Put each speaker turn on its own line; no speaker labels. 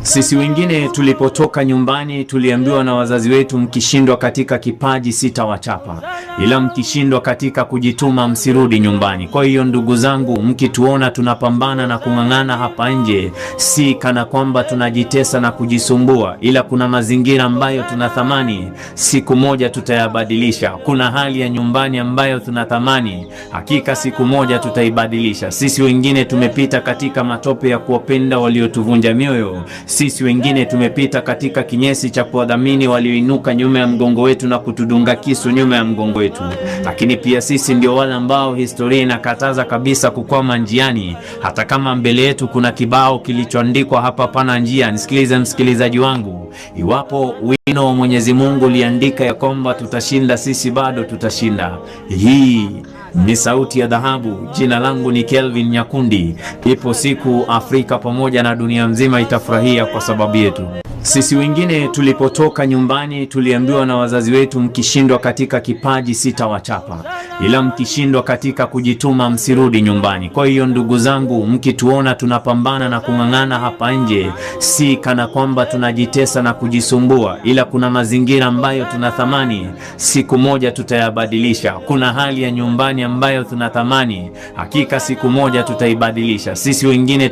Sisi wengine tulipotoka nyumbani tuliambiwa na wazazi wetu, mkishindwa katika kipaji sitawachapa, ila mkishindwa katika kujituma msirudi nyumbani. Kwa hiyo ndugu zangu, mkituona tunapambana na kung'ang'ana hapa nje, si kana kwamba tunajitesa na kujisumbua, ila kuna mazingira ambayo tunathamani siku moja tutayabadilisha. Kuna hali ya nyumbani ambayo tunathamani hakika siku moja tutaibadilisha. Sisi wengine tumepita katika matope ya kuwapenda waliotuvunja mioyo. Sisi wengine tumepita katika kinyesi cha kuwadhamini walioinuka nyuma ya mgongo wetu na kutudunga kisu nyuma ya mgongo wetu. Lakini pia sisi ndio wale ambao historia inakataza kabisa kukwama njiani, hata kama mbele yetu kuna kibao kilichoandikwa hapa pana njia. Nisikilize msikilizaji wangu, iwapo wino wa Mwenyezi Mungu uliandika ya kwamba tutashinda, sisi bado tutashinda. Hii ni Sauti ya Dhahabu. Jina langu ni Kelvin Nyakundi. Ipo siku Afrika pamoja na dunia mzima itafurahia kwa sababu yetu. Sisi wengine tulipotoka nyumbani tuliambiwa na wazazi wetu, mkishindwa katika kipaji sitawachapa, ila mkishindwa katika kujituma msirudi nyumbani. Kwa hiyo ndugu zangu, mkituona tunapambana na kung'ang'ana hapa nje, si kana kwamba tunajitesa na kujisumbua, ila kuna mazingira ambayo tunathamani siku moja tutayabadilisha. Kuna hali ya nyumbani ambayo tunathamani hakika siku moja tutaibadilisha. Sisi wengine